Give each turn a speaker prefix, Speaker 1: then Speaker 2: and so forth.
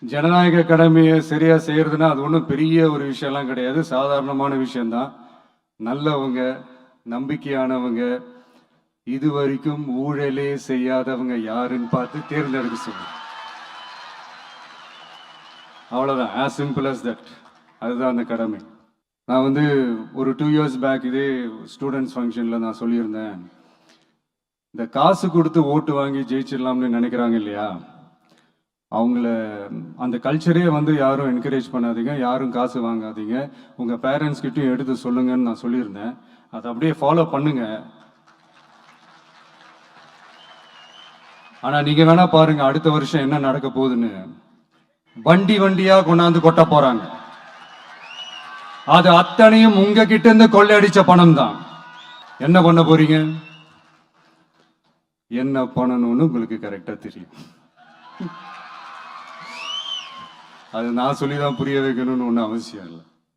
Speaker 1: ஜனநாயக கடமையை சரியா செய்யறதுன்னா அது ஒன்றும் பெரிய ஒரு விஷயம்லாம் கிடையாது, சாதாரணமான விஷயம்தான். நல்லவங்க, நம்பிக்கையானவங்க, இது வரைக்கும் ஊழலே செய்யாதவங்க யாருன்னு பார்த்து தேர்ந்தெடுக்க சொல்லுங்க. அவ்வளோதான், as simple as that. அதுதான் அந்த கடமை. நான் வந்து ஒரு 2 years பேக் இதே ஸ்டூடெண்ட்ஸ் ஃபங்க்ஷனில் நான் சொல்லியிருந்தேன், இந்த காசு கொடுத்து ஓட்டு வாங்கி ஜெயிச்சிடலாம்னு நினைக்கிறாங்க இல்லையா, அவங்கள அந்த கல்ச்சரே வந்து யாரும் என்கரேஜ் பண்ணாதீங்க, யாரும் காசு வாங்காதீங்க, உங்கள் பேரண்ட்ஸ் கிட்டையும் எடுத்து சொல்லுங்கன்னு நான் சொல்லியிருந்தேன். அதை அப்படியே ஃபாலோ பண்ணுங்க. ஆனால் நீங்கள் வேணா பாருங்க அடுத்த வருஷம் என்ன நடக்க போகுதுன்னு. வண்டி வண்டியா கொண்டாந்து கொட்ட போறாங்க. அது அத்தனையும் உங்ககிட்ட இருந்து கொள்ளையடிச்ச பணம் தான். என்ன பண்ண போறீங்க? என்ன பண்ணணும்னு உங்களுக்கு கரெக்டா தெரியும். அது நான் சொல்லிதான் புரிய வைக்கணும்னு ஒன்றும் அவசியம் இல்லை.